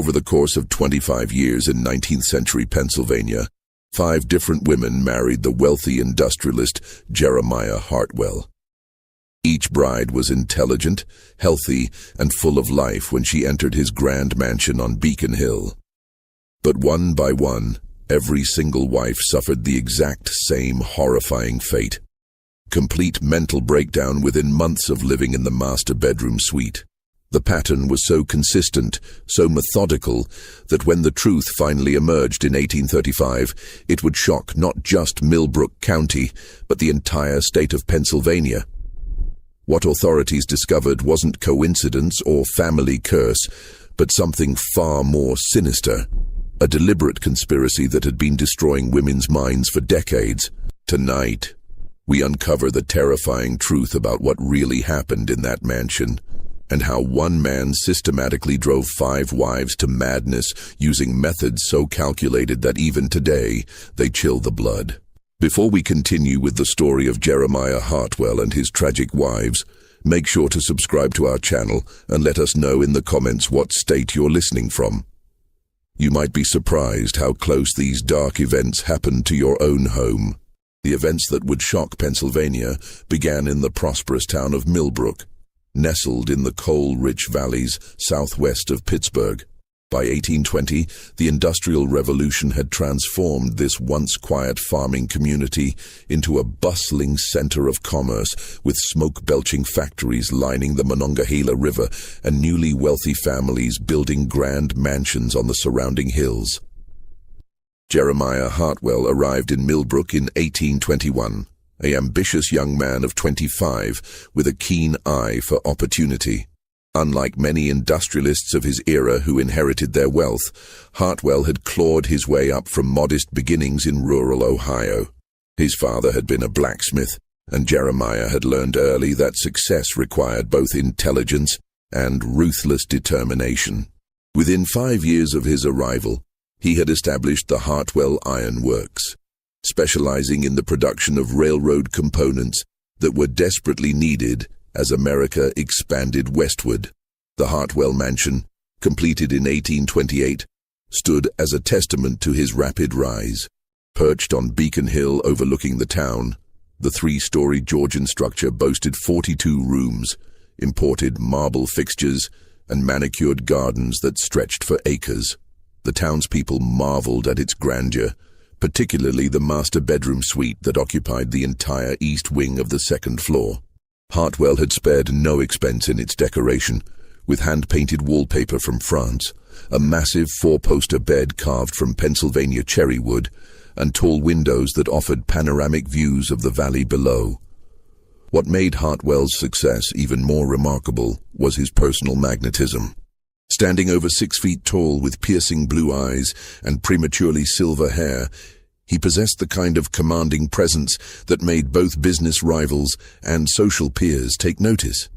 Over the course of 25 years in 19th century Pennsylvania, 5 different women married the wealthy industrialist Jeremiah Hartwell. Each bride was intelligent, healthy, and full of life when she entered his grand mansion on Beacon Hill. But one by one, every single wife suffered the exact same horrifying fate. Complete mental breakdown within months of living in the master bedroom suite. The pattern was so consistent, so methodical, that when the truth finally emerged in 1835, it would shock not just Millbrook County, but the entire state of Pennsylvania. What authorities discovered wasn't coincidence or family curse, but something far more sinister. A deliberate conspiracy that had been destroying women's minds for decades. Tonight, we uncover the terrifying truth about what really happened in that mansion, and how one man systematically drove 5 wives to madness using methods so calculated that even today, they chill the blood. Before we continue with the story of Jeremiah Hartwell and his tragic wives, make sure to subscribe to our channel and let us know in the comments what state you're listening from. You might be surprised how close these dark events happened to your own home. The events that would shock Pennsylvania began in the prosperous town of Millbrook, nestled in the coal-rich valleys southwest of Pittsburgh. By 1820, the Industrial Revolution had transformed this once quiet farming community into a bustling center of commerce, with smoke-belching factories lining the Monongahela River and newly wealthy families building grand mansions on the surrounding hills. Jeremiah Hartwell arrived in Millbrook in 1821, an ambitious young man of 25 with a keen eye for opportunity. Unlike many industrialists of his era who inherited their wealth, Hartwell had clawed his way up from modest beginnings in rural Ohio. His father had been a blacksmith, and Jeremiah had learned early that success required both intelligence and ruthless determination. Within 5 years of his arrival, he had established the Hartwell Iron Works, specializing in the production of railroad components that were desperately needed as America expanded westward. The Hartwell Mansion, completed in 1828, stood as a testament to his rapid rise. Perched on Beacon Hill overlooking the town, the 3-story Georgian structure boasted 42 rooms, imported marble fixtures, and manicured gardens that stretched for acres. The townspeople marveled at its grandeur, particularly the master bedroom suite that occupied the entire east wing of the 2nd floor. Hartwell had spared no expense in its decoration, with hand-painted wallpaper from France, a massive 4-poster bed carved from Pennsylvania cherry wood, and tall windows that offered panoramic views of the valley below. What made Hartwell's success even more remarkable was his personal magnetism. Standing over 6 feet tall with piercing blue eyes and prematurely silver hair, he possessed the kind of commanding presence that made both business rivals and social peers take notice.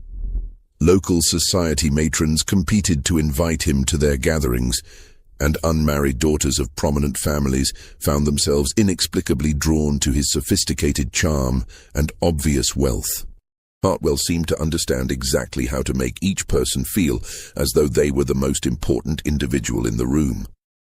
Local society matrons competed to invite him to their gatherings, and unmarried daughters of prominent families found themselves inexplicably drawn to his sophisticated charm and obvious wealth. Hartwell seemed to understand exactly how to make each person feel as though they were the most important individual in the room.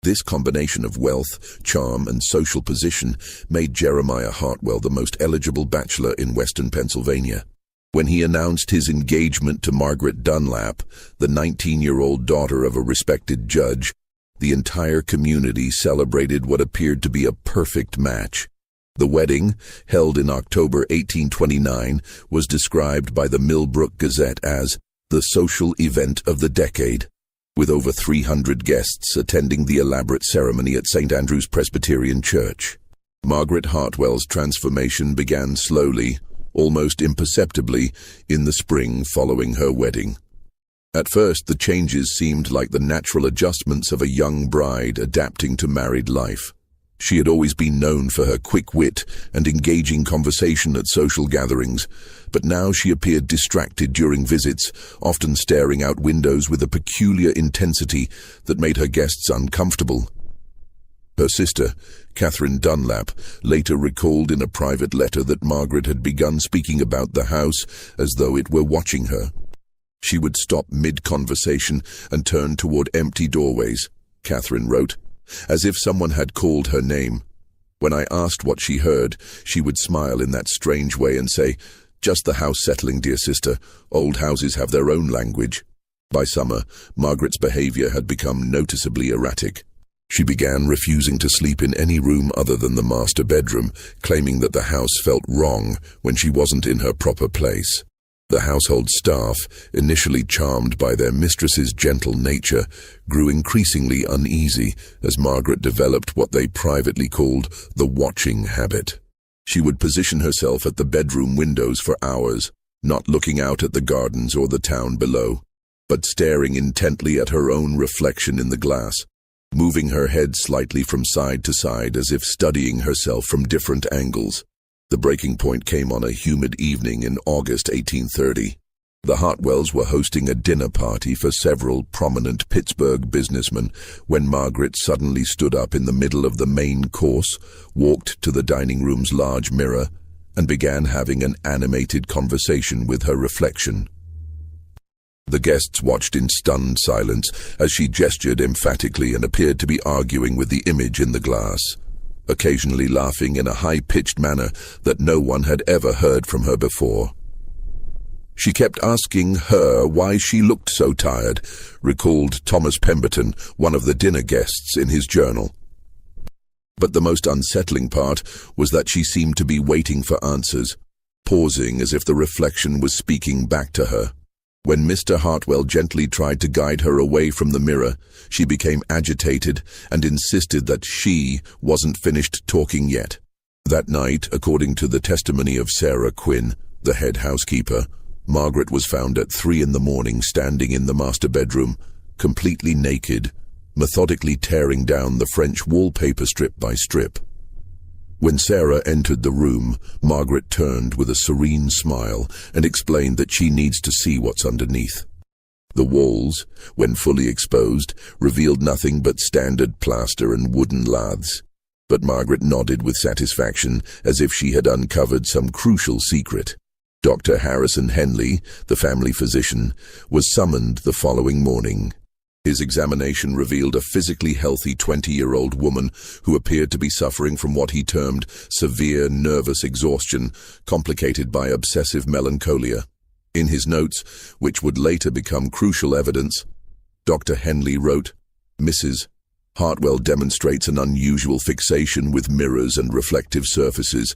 This combination of wealth, charm, and social position made Jeremiah Hartwell the most eligible bachelor in western Pennsylvania. When he announced his engagement to Margaret Dunlap, the 19-year-old daughter of a respected judge, the entire community celebrated what appeared to be a perfect match. The wedding, held in October 1829, was described by the Millbrook Gazette as the social event of the decade, with over 300 guests attending the elaborate ceremony at St. Andrew's Presbyterian Church. Margaret Hartwell's transformation began slowly, almost imperceptibly, in the spring following her wedding. At first, the changes seemed like the natural adjustments of a young bride adapting to married life. She had always been known for her quick wit and engaging conversation at social gatherings, but now she appeared distracted during visits, often staring out windows with a peculiar intensity that made her guests uncomfortable. Her sister, Catherine Dunlap, later recalled in a private letter that Margaret had begun speaking about the house as though it were watching her. She would stop mid-conversation and turn toward empty doorways, Catherine wrote, as if someone had called her name. When I asked what she heard, she would smile in that strange way and say, "Just the house settling, dear sister. Old houses have their own language." By summer, Margaret's behavior had become noticeably erratic. She began refusing to sleep in any room other than the master bedroom, claiming that the house felt wrong when she wasn't in her proper place. The household staff, initially charmed by their mistress's gentle nature, grew increasingly uneasy as Margaret developed what they privately called the watching habit. She would position herself at the bedroom windows for hours, not looking out at the gardens or the town below, but staring intently at her own reflection in the glass, moving her head slightly from side to side as if studying herself from different angles. The breaking point came on a humid evening in August 1830. The Hartwells were hosting a dinner party for several prominent Pittsburgh businessmen when Margaret suddenly stood up in the middle of the main course, walked to the dining room's large mirror, and began having an animated conversation with her reflection. The guests watched in stunned silence as she gestured emphatically and appeared to be arguing with the image in the glass, occasionally laughing in a high-pitched manner that no one had ever heard from her before. She kept asking her why she looked so tired, recalled Thomas Pemberton, one of the dinner guests, in his journal. But the most unsettling part was that she seemed to be waiting for answers, pausing as if the reflection was speaking back to her. When Mr. Hartwell gently tried to guide her away from the mirror, she became agitated and insisted that she wasn't finished talking yet. That night, according to the testimony of Sarah Quinn, the head housekeeper, Margaret was found at 3 a.m. standing in the master bedroom, completely naked, methodically tearing down the French wallpaper strip by strip. When Sarah entered the room, Margaret turned with a serene smile and explained that she needs to see what's underneath. The walls, when fully exposed, revealed nothing but standard plaster and wooden laths. But Margaret nodded with satisfaction, as if she had uncovered some crucial secret. Dr. Harrison Henley, the family physician, was summoned the following morning. His examination revealed a physically healthy 20-year-old woman who appeared to be suffering from what he termed severe nervous exhaustion, complicated by obsessive melancholia. In his notes, which would later become crucial evidence, Dr. Henley wrote, "Mrs. Hartwell demonstrates an unusual fixation with mirrors and reflective surfaces,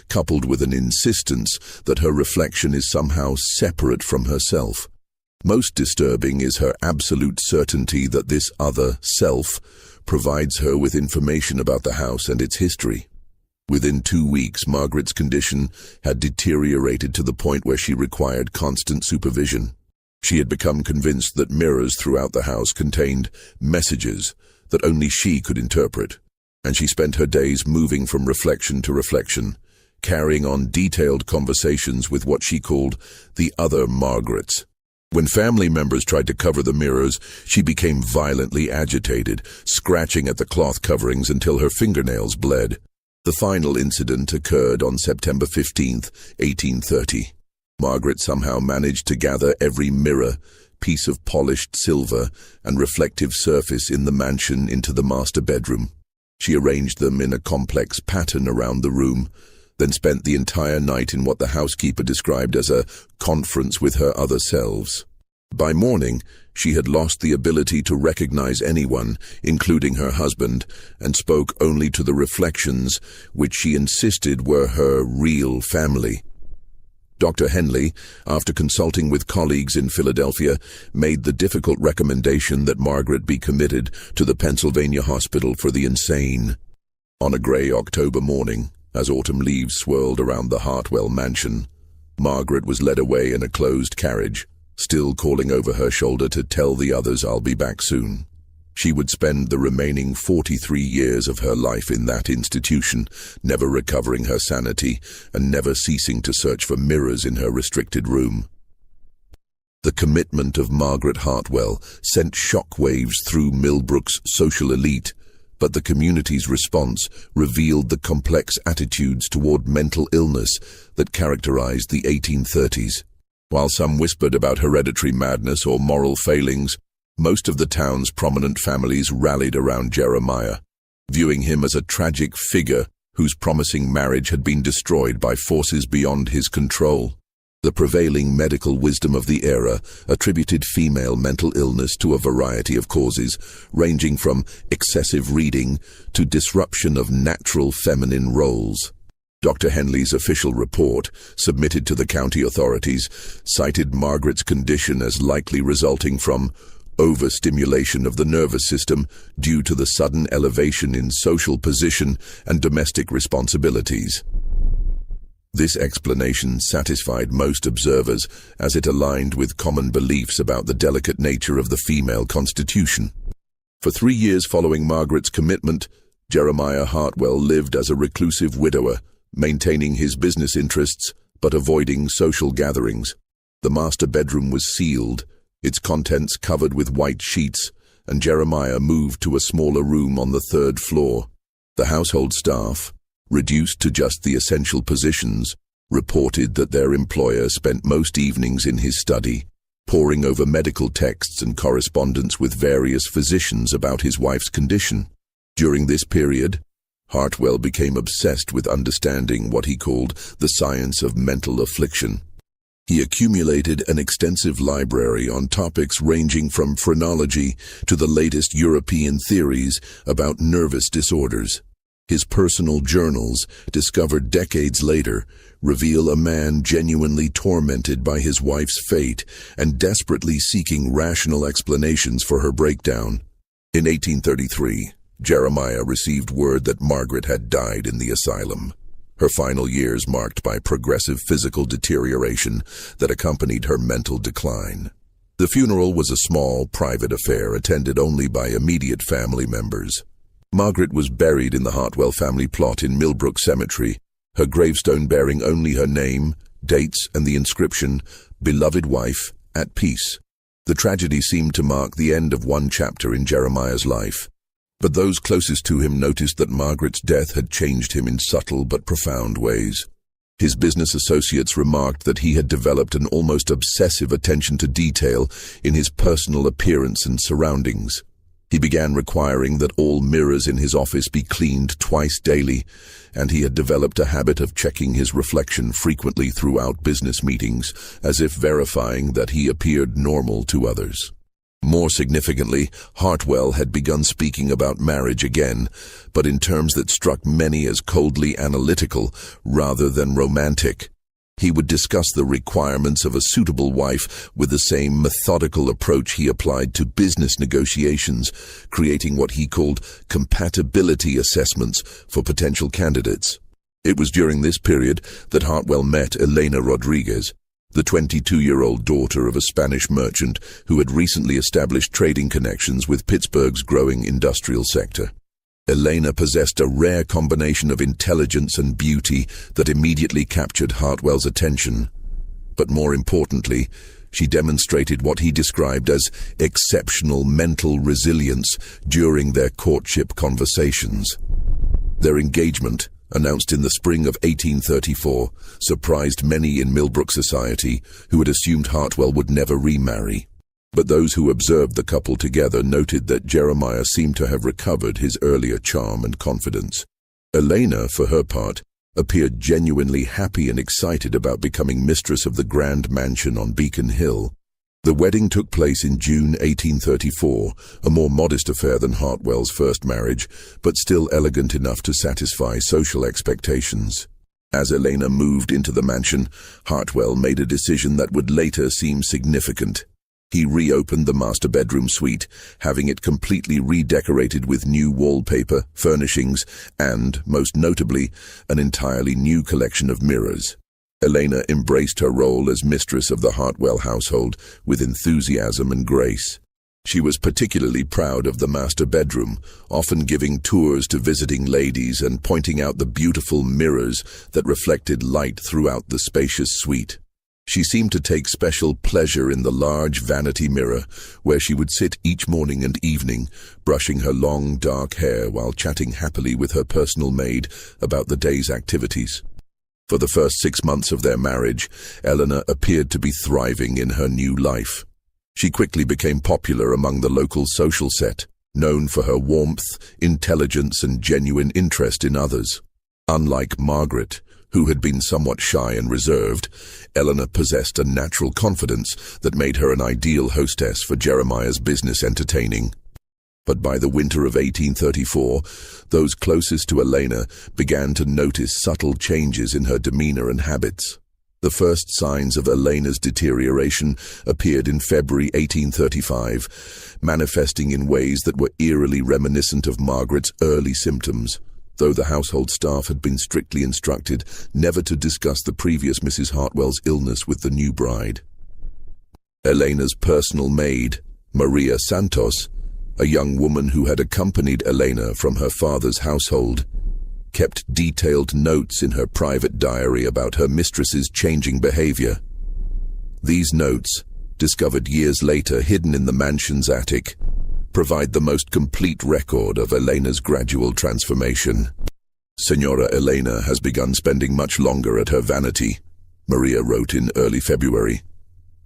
coupled with an insistence that her reflection is somehow separate from herself. Most disturbing is her absolute certainty that this other self provides her with information about the house and its history." Within 2 weeks, Margaret's condition had deteriorated to the point where she required constant supervision. She had become convinced that mirrors throughout the house contained messages that only she could interpret, and she spent her days moving from reflection to reflection, carrying on detailed conversations with what she called the other Margarets. When family members tried to cover the mirrors, she became violently agitated, scratching at the cloth coverings until her fingernails bled. The final incident occurred on September 15, 1830. Margaret somehow managed to gather every mirror, piece of polished silver, and reflective surface in the mansion into the master bedroom. She arranged them in a complex pattern around the room, then spent the entire night in what the housekeeper described as a conference with her other selves. By morning, she had lost the ability to recognize anyone, including her husband, and spoke only to the reflections, which she insisted were her real family. Dr. Henley, after consulting with colleagues in Philadelphia, made the difficult recommendation that Margaret be committed to the Pennsylvania Hospital for the Insane. On a gray October morning, as autumn leaves swirled around the Hartwell mansion, Margaret was led away in a closed carriage, still calling over her shoulder to tell the others, "I'll be back soon." She would spend the remaining 43 years of her life in that institution, never recovering her sanity and never ceasing to search for mirrors in her restricted room. The commitment of Margaret Hartwell sent shockwaves through Millbrook's social elite, but the community's response revealed the complex attitudes toward mental illness that characterized the 1830s. While some whispered about hereditary madness or moral failings, most of the town's prominent families rallied around Jeremiah, viewing him as a tragic figure whose promising marriage had been destroyed by forces beyond his control. The prevailing medical wisdom of the era attributed female mental illness to a variety of causes, ranging from excessive reading to disruption of natural feminine roles. Dr. Henley's official report, submitted to the county authorities, cited Margaret's condition as likely resulting from overstimulation of the nervous system due to the sudden elevation in social position and domestic responsibilities. This explanation satisfied most observers as it aligned with common beliefs about the delicate nature of the female constitution. For 3 years following Margaret's commitment, Jeremiah Hartwell lived as a reclusive widower, maintaining his business interests but avoiding social gatherings. The master bedroom was sealed, its contents covered with white sheets, and Jeremiah moved to a smaller room on the 3rd floor. The household staff, reduced to just the essential positions, reported that their employer spent most evenings in his study, poring over medical texts and correspondence with various physicians about his wife's condition. During this period, Hartwell became obsessed with understanding what he called the science of mental affliction. He accumulated an extensive library on topics ranging from phrenology to the latest European theories about nervous disorders. His personal journals, discovered decades later, reveal a man genuinely tormented by his wife's fate and desperately seeking rational explanations for her breakdown. In 1833, Jeremiah received word that Margaret had died in the asylum, her final years marked by progressive physical deterioration that accompanied her mental decline. The funeral was a small, private affair attended only by immediate family members. Margaret was buried in the Hartwell family plot in Millbrook Cemetery, her gravestone bearing only her name, dates, and the inscription, "Beloved wife, at peace." The tragedy seemed to mark the end of one chapter in Jeremiah's life, but those closest to him noticed that Margaret's death had changed him in subtle but profound ways. His business associates remarked that he had developed an almost obsessive attention to detail in his personal appearance and surroundings. He began requiring that all mirrors in his office be cleaned twice daily, and he had developed a habit of checking his reflection frequently throughout business meetings, as if verifying that he appeared normal to others. More significantly, Hartwell had begun speaking about marriage again, but in terms that struck many as coldly analytical rather than romantic. He would discuss the requirements of a suitable wife with the same methodical approach he applied to business negotiations, creating what he called compatibility assessments for potential candidates. It was during this period that Hartwell met Elena Rodriguez, the 22-year-old daughter of a Spanish merchant who had recently established trading connections with Pittsburgh's growing industrial sector. Elena possessed a rare combination of intelligence and beauty that immediately captured Hartwell's attention. But more importantly, she demonstrated what he described as exceptional mental resilience during their courtship conversations. Their engagement, announced in the spring of 1834, surprised many in Millbrook society who had assumed Hartwell would never remarry. But those who observed the couple together noted that Jeremiah seemed to have recovered his earlier charm and confidence. Elena, for her part, appeared genuinely happy and excited about becoming mistress of the grand mansion on Beacon Hill. The wedding took place in June 1834, a more modest affair than Hartwell's first marriage, but still elegant enough to satisfy social expectations. As Elena moved into the mansion, Hartwell made a decision that would later seem significant. He reopened the master bedroom suite, having it completely redecorated with new wallpaper, furnishings, and, most notably, an entirely new collection of mirrors. Elena embraced her role as mistress of the Hartwell household with enthusiasm and grace. She was particularly proud of the master bedroom, often giving tours to visiting ladies and pointing out the beautiful mirrors that reflected light throughout the spacious suite. She seemed to take special pleasure in the large vanity mirror, where she would sit each morning and evening, brushing her long, dark hair while chatting happily with her personal maid about the day's activities. For the first 6 months of their marriage, Eleanor appeared to be thriving in her new life. She quickly became popular among the local social set, known for her warmth, intelligence, and genuine interest in others. Unlike Margaret, who had been somewhat shy and reserved, Eleanor possessed a natural confidence that made her an ideal hostess for Jeremiah's business entertaining. But by the winter of 1834, those closest to Elena began to notice subtle changes in her demeanor and habits. The first signs of Elena's deterioration appeared in February 1835, manifesting in ways that were eerily reminiscent of Margaret's early symptoms, though the household staff had been strictly instructed never to discuss the previous Mrs. Hartwell's illness with the new bride. Elena's personal maid, Maria Santos, a young woman who had accompanied Elena from her father's household, kept detailed notes in her private diary about her mistress's changing behavior. These notes, discovered years later hidden in the mansion's attic, provide the most complete record of Elena's gradual transformation. Senora Elena has begun spending much longer at her vanity, Maria wrote in early February.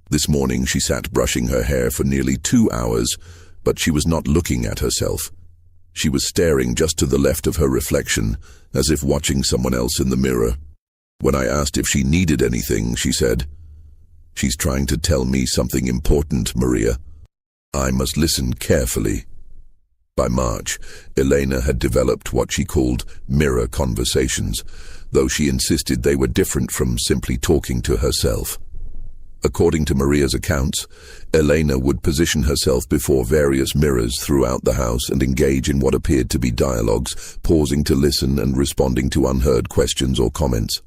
This morning she sat brushing her hair for nearly 2 hours, but she was not looking at herself. She was staring just to the left of her reflection, as if watching someone else in the mirror. When I asked if she needed anything, she said, "She's trying to tell me something important, Maria. I must listen carefully." By March, Elena had developed what she called mirror conversations, though she insisted they were different from simply talking to herself. According to Maria's accounts, Elena would position herself before various mirrors throughout the house and engage in what appeared to be dialogues, pausing to listen and responding to unheard questions or comments.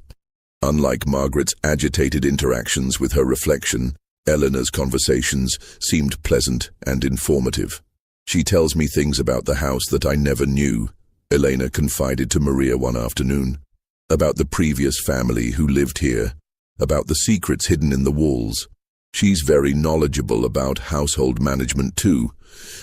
Unlike Margaret's agitated interactions with her reflection, Eleanor's conversations seemed pleasant and informative. "She tells me things about the house that I never knew," Elena confided to Maria one afternoon. "About the previous family who lived here, about the secrets hidden in the walls. She's very knowledgeable about household management too.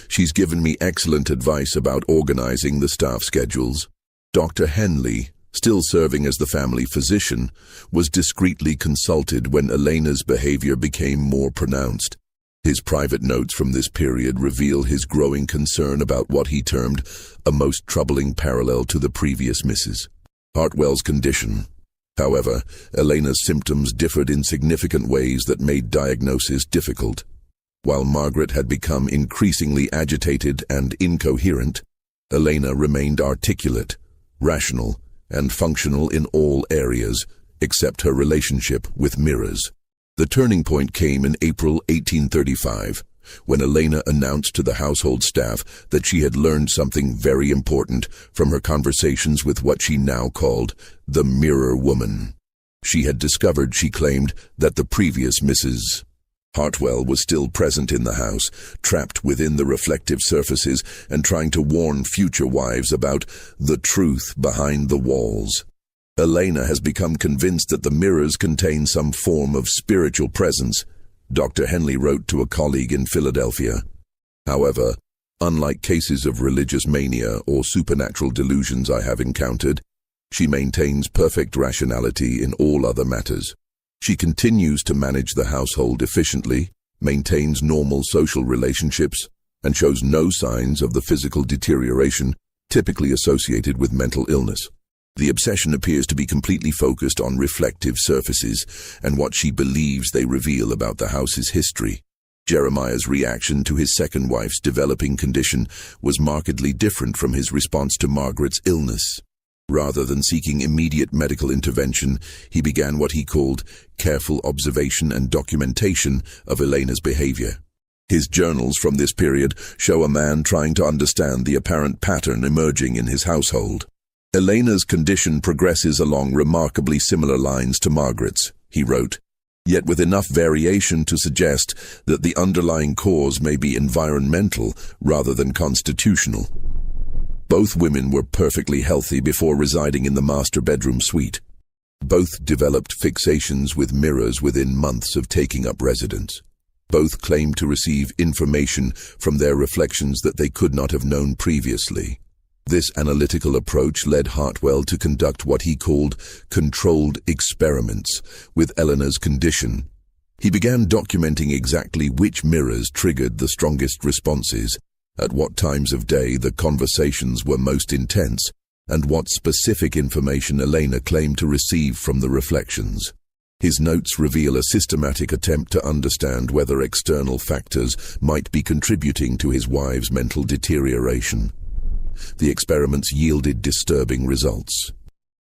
She's given me excellent advice about organizing the staff schedules." Dr. Henley, still serving as the family physician, was discreetly consulted when Elena's behavior became more pronounced. His private notes from this period reveal his growing concern about what he termed a most troubling parallel to the previous Mrs. Hartwell's condition. However, Elena's symptoms differed in significant ways that made diagnosis difficult. While Margaret had become increasingly agitated and incoherent, Elena remained articulate, rational, and functional in all areas, except her relationship with mirrors. The turning point came in April 1835, when Elena announced to the household staff that she had learned something very important from her conversations with what she now called the Mirror Woman. She had discovered, she claimed, that the previous Mrs. Hartwell was still present in the house, trapped within the reflective surfaces and trying to warn future wives about the truth behind the walls. Elena has become convinced that the mirrors contain some form of spiritual presence, Dr. Henley wrote to a colleague in Philadelphia. However, unlike cases of religious mania or supernatural delusions I have encountered, she maintains perfect rationality in all other matters. She continues to manage the household efficiently, maintains normal social relationships, and shows no signs of the physical deterioration typically associated with mental illness. The obsession appears to be completely focused on reflective surfaces and what she believes they reveal about the house's history. Jeremiah's reaction to his second wife's developing condition was markedly different from his response to Margaret's illness. Rather than seeking immediate medical intervention, he began what he called careful observation and documentation of Elena's behavior. His journals from this period show a man trying to understand the apparent pattern emerging in his household. "Elena's condition progresses along remarkably similar lines to Margaret's," he wrote, "yet with enough variation to suggest that the underlying cause may be environmental rather than constitutional. Both women were perfectly healthy before residing in the master bedroom suite. Both developed fixations with mirrors within months of taking up residence. Both claimed to receive information from their reflections that they could not have known previously. This analytical approach led Hartwell to conduct what he called controlled experiments with Eleanor's condition. He began documenting exactly which mirrors triggered the strongest responses, at what times of day the conversations were most intense, and what specific information Elena claimed to receive from the reflections. His notes reveal a systematic attempt to understand whether external factors might be contributing to his wife's mental deterioration. The experiments yielded disturbing results.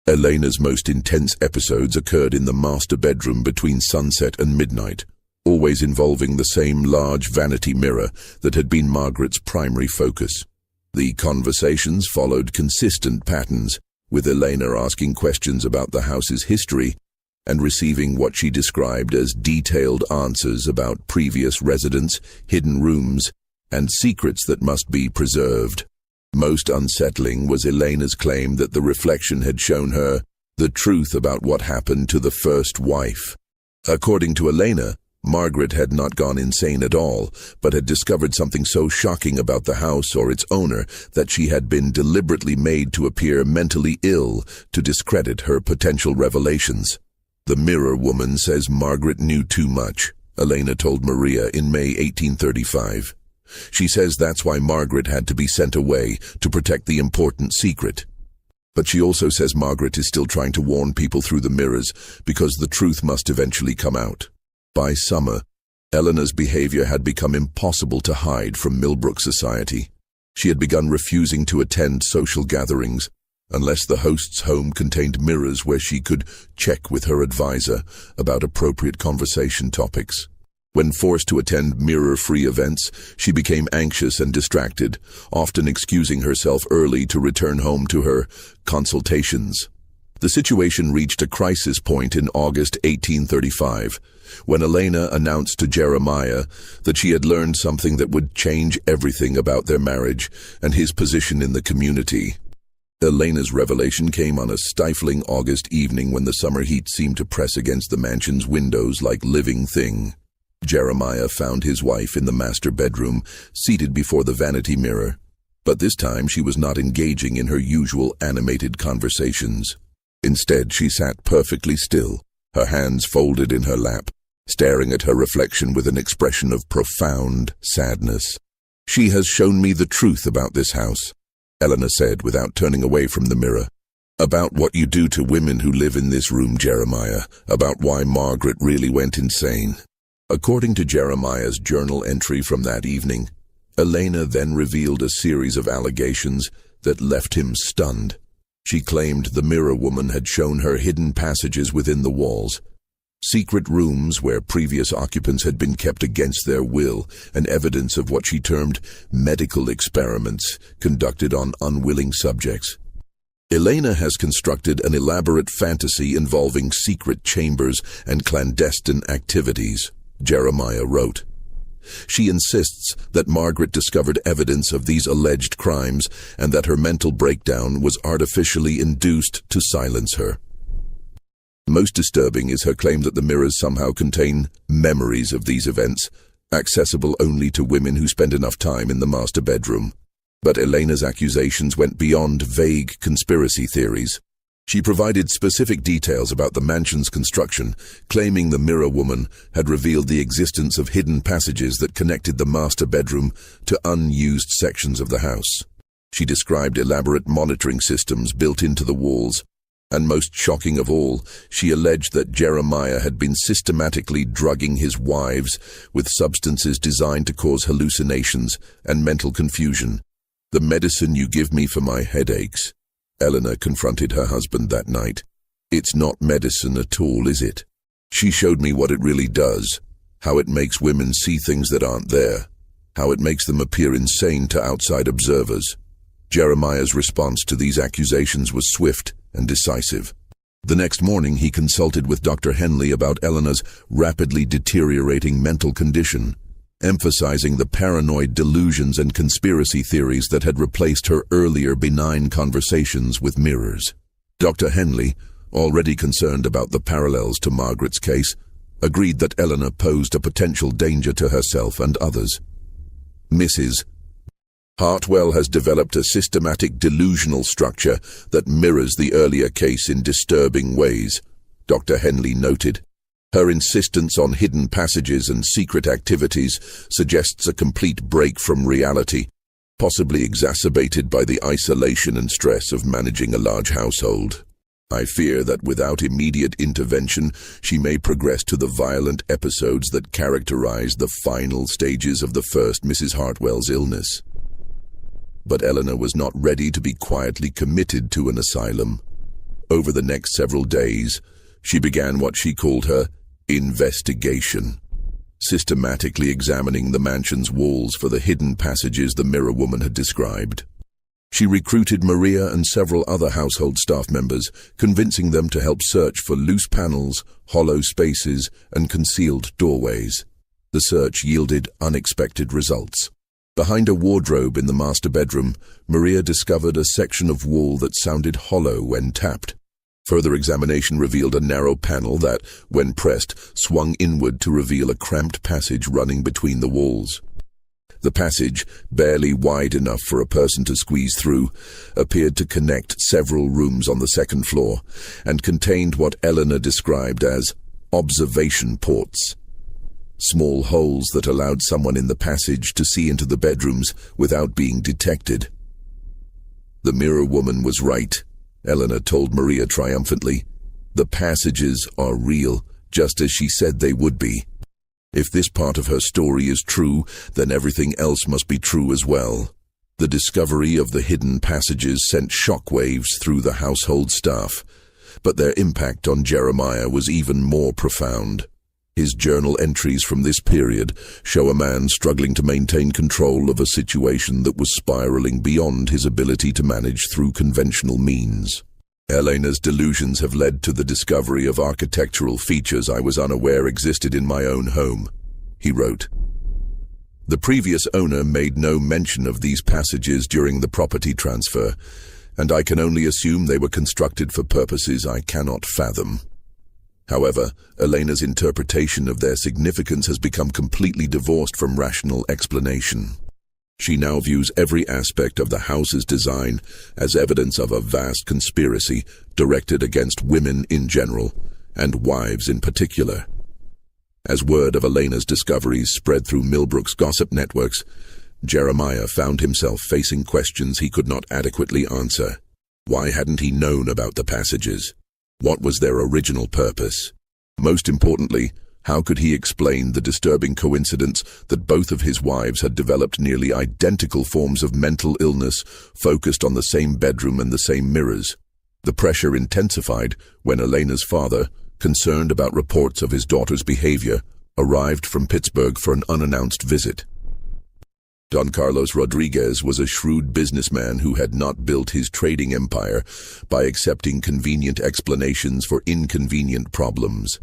Elena's most intense episodes occurred in the master bedroom between sunset and midnight, always involving the same large vanity mirror that had been Margaret's primary focus. The conversations followed consistent patterns, with Elena asking questions about the house's history and receiving what she described as detailed answers about previous residents, hidden rooms, and secrets that must be preserved. Most unsettling was Elena's claim that the reflection had shown her the truth about what happened to the first wife. According to Elena, Margaret had not gone insane at all, but had discovered something so shocking about the house or its owner that she had been deliberately made to appear mentally ill to discredit her potential revelations. The mirror woman says Margaret knew too much, Elena told Maria in May 1835. She says that's why Margaret had to be sent away to protect the important secret. But she also says Margaret is still trying to warn people through the mirrors because the truth must eventually come out. By summer, Eleanor's behavior had become impossible to hide from Millbrook society. She had begun refusing to attend social gatherings unless the host's home contained mirrors where she could check with her advisor about appropriate conversation topics. When forced to attend mirror-free events, she became anxious and distracted, often excusing herself early to return home to her consultations. The situation reached a crisis point in August 1835, when Elena announced to Jeremiah that she had learned something that would change everything about their marriage and his position in the community. Elena's revelation came on a stifling August evening when the summer heat seemed to press against the mansion's windows like living thing. Jeremiah found his wife in the master bedroom, seated before the vanity mirror. But this time she was not engaging in her usual animated conversations. Instead, she sat perfectly still, her hands folded in her lap, staring at her reflection with an expression of profound sadness. "She has shown me the truth about this house," Eleanor said without turning away from the mirror. "About what you do to women who live in this room, Jeremiah, about why Margaret really went insane." According to Jeremiah's journal entry from that evening, Elena then revealed a series of allegations that left him stunned. She claimed the mirror woman had shown her hidden passages within the walls, secret rooms where previous occupants had been kept against their will, and evidence of what she termed medical experiments conducted on unwilling subjects. Elena has constructed an elaborate fantasy involving secret chambers and clandestine activities, Jeremiah wrote. She insists that Margaret discovered evidence of these alleged crimes and that her mental breakdown was artificially induced to silence her. Most disturbing is her claim that the mirrors somehow contain memories of these events, accessible only to women who spend enough time in the master bedroom. But Elena's accusations went beyond vague conspiracy theories. She provided specific details about the mansion's construction, claiming the mirror woman had revealed the existence of hidden passages that connected the master bedroom to unused sections of the house. She described elaborate monitoring systems built into the walls, and most shocking of all, she alleged that Jeremiah had been systematically drugging his wives with substances designed to cause hallucinations and mental confusion. "The medicine you give me for my headaches," Eleanor confronted her husband that night. "It's not medicine at all, is it? She showed me what it really does, how it makes women see things that aren't there, how it makes them appear insane to outside observers." Jeremiah's response to these accusations was swift and decisive. The next morning, he consulted with Dr. Henley about Eleanor's rapidly deteriorating mental condition, emphasizing the paranoid delusions and conspiracy theories that had replaced her earlier benign conversations with mirrors. Dr. Henley, already concerned about the parallels to Margaret's case, agreed that Eleanor posed a potential danger to herself and others. Mrs. Hartwell has developed a systematic delusional structure that mirrors the earlier case in disturbing ways, Dr. Henley noted. Her insistence on hidden passages and secret activities suggests a complete break from reality, possibly exacerbated by the isolation and stress of managing a large household. I fear that without immediate intervention, she may progress to the violent episodes that characterized the final stages of the first Mrs. Hartwell's illness. But Eleanor was not ready to be quietly committed to an asylum. Over the next several days, she began what she called her investigation, systematically examining the mansion's walls for the hidden passages the mirror woman had described. She recruited Maria and several other household staff members, convincing them to help search for loose panels, hollow spaces, and concealed doorways. The search yielded unexpected results. Behind a wardrobe in the master bedroom, Maria discovered a section of wall that sounded hollow when tapped. Further examination revealed a narrow panel that, when pressed, swung inward to reveal a cramped passage running between the walls. The passage, barely wide enough for a person to squeeze through, appeared to connect several rooms on the second floor, and contained what Eleanor described as observation ports. Small holes that allowed someone in the passage to see into the bedrooms without being detected. The mirror woman was right, Eleanor told Maria triumphantly. The passages are real, just as she said they would be. If this part of her story is true, then everything else must be true as well. The discovery of the hidden passages sent shockwaves through the household staff, but their impact on Jeremiah was even more profound. His journal entries from this period show a man struggling to maintain control of a situation that was spiraling beyond his ability to manage through conventional means. Elena's delusions have led to the discovery of architectural features I was unaware existed in my own home, he wrote. The previous owner made no mention of these passages during the property transfer, and I can only assume they were constructed for purposes I cannot fathom. However, Elena's interpretation of their significance has become completely divorced from rational explanation. She now views every aspect of the house's design as evidence of a vast conspiracy directed against women in general, and wives in particular. As word of Elena's discoveries spread through Millbrook's gossip networks, Jeremiah found himself facing questions he could not adequately answer. Why hadn't he known about the passages? What was their original purpose? Most importantly, how could he explain the disturbing coincidence that both of his wives had developed nearly identical forms of mental illness focused on the same bedroom and the same mirrors? The pressure intensified when Elena's father, concerned about reports of his daughter's behavior, arrived from Pittsburgh for an unannounced visit. Don Carlos Rodriguez was a shrewd businessman who had not built his trading empire by accepting convenient explanations for inconvenient problems.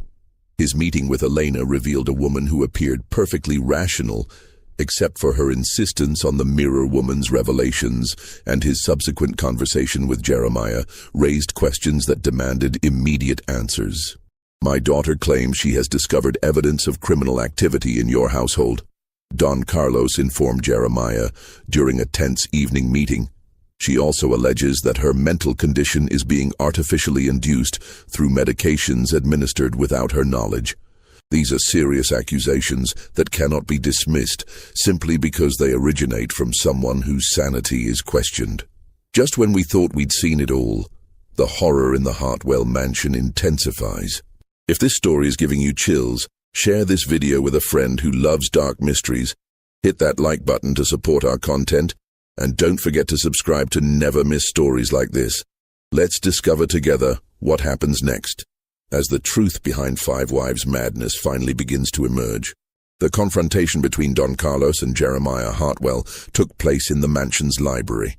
His meeting with Elena revealed a woman who appeared perfectly rational, except for her insistence on the mirror woman's revelations, and his subsequent conversation with Jeremiah raised questions that demanded immediate answers. My daughter claims she has discovered evidence of criminal activity in your household, Don Carlos informed Jeremiah during a tense evening meeting. She also alleges that her mental condition is being artificially induced through medications administered without her knowledge. These are serious accusations that cannot be dismissed simply because they originate from someone whose sanity is questioned. Just when we thought we'd seen it all, the horror in the Hartwell mansion intensifies. If this story is giving you chills, share this video with a friend who loves dark mysteries. Hit that like button to support our content, and don't forget to subscribe to never miss stories like this. Let's discover together what happens next, as the truth behind Five Wives' madness finally begins to emerge. The confrontation between Don Carlos and Jeremiah Hartwell took place in the mansion's library,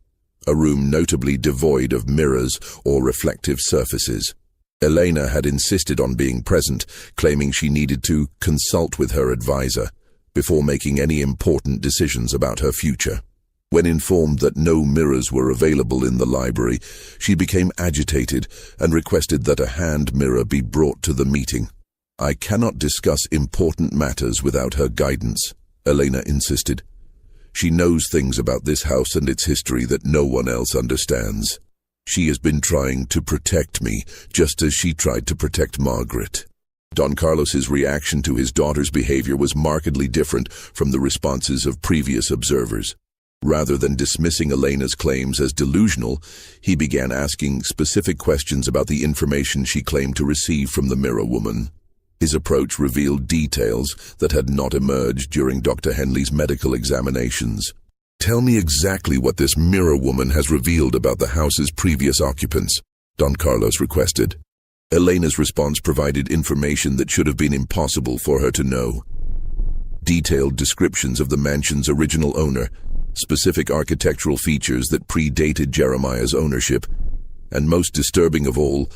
a room notably devoid of mirrors or reflective surfaces. Elena had insisted on being present, claiming she needed to consult with her advisor before making any important decisions about her future. When informed that no mirrors were available in the library, she became agitated and requested that a hand mirror be brought to the meeting. I cannot discuss important matters without her guidance, Elena insisted. She knows things about this house and its history that no one else understands. She has been trying to protect me, just as she tried to protect Margaret." Don Carlos's reaction to his daughter's behavior was markedly different from the responses of previous observers. Rather than dismissing Elena's claims as delusional, he began asking specific questions about the information she claimed to receive from the Mirror Woman. His approach revealed details that had not emerged during Dr. Henley's medical examinations. "Tell me exactly what this Mirror Woman has revealed about the house's previous occupants," Don Carlos requested. Elena's response provided information that should have been impossible for her to know. Detailed descriptions of the mansion's original owner, specific architectural features that predated Jeremiah's ownership, and most disturbing of all,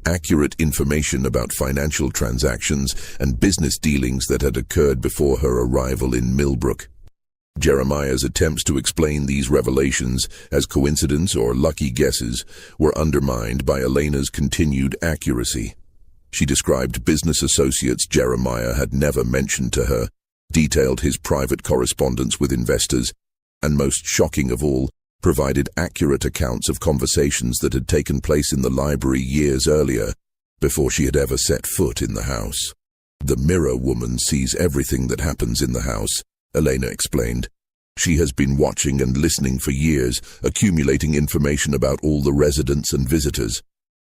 accurate information about financial transactions and business dealings that had occurred before her arrival in Millbrook. Jeremiah's attempts to explain these revelations as coincidence or lucky guesses were undermined by Elena's continued accuracy. She described business associates Jeremiah had never mentioned to her, detailed his private correspondence with investors, and most shocking of all, provided accurate accounts of conversations that had taken place in the library years earlier, before she had ever set foot in the house. "The Mirror Woman sees everything that happens in the house," Elena explained. "She has been watching and listening for years, accumulating information about all the residents and visitors.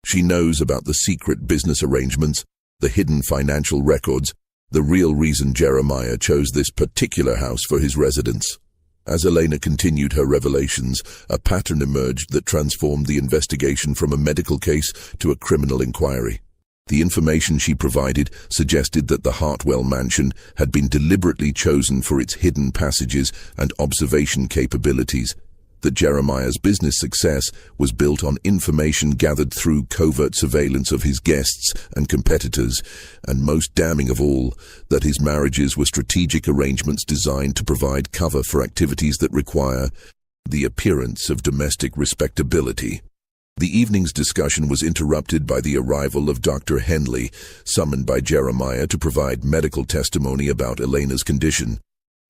She knows about the secret business arrangements, the hidden financial records, the real reason Jeremiah chose this particular house for his residence." As Elena continued her revelations, a pattern emerged that transformed the investigation from a medical case to a criminal inquiry. The information she provided suggested that the Hartwell mansion had been deliberately chosen for its hidden passages and observation capabilities, that Jeremiah's business success was built on information gathered through covert surveillance of his guests and competitors, and most damning of all, that his marriages were strategic arrangements designed to provide cover for activities that require the appearance of domestic respectability. The evening's discussion was interrupted by the arrival of Dr. Henley, summoned by Jeremiah to provide medical testimony about Elena's condition.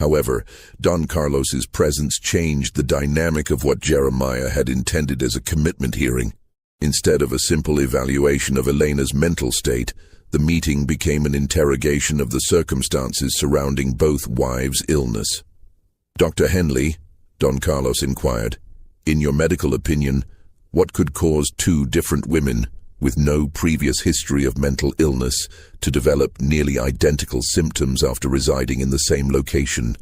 However, Don Carlos's presence changed the dynamic of what Jeremiah had intended as a commitment hearing. Instead of a simple evaluation of Elena's mental state, the meeting became an interrogation of the circumstances surrounding both wives' illness. "Dr. Henley," Don Carlos inquired, "in your medical opinion, what could cause two different women, with no previous history of mental illness, to develop nearly identical symptoms after residing in the same location?"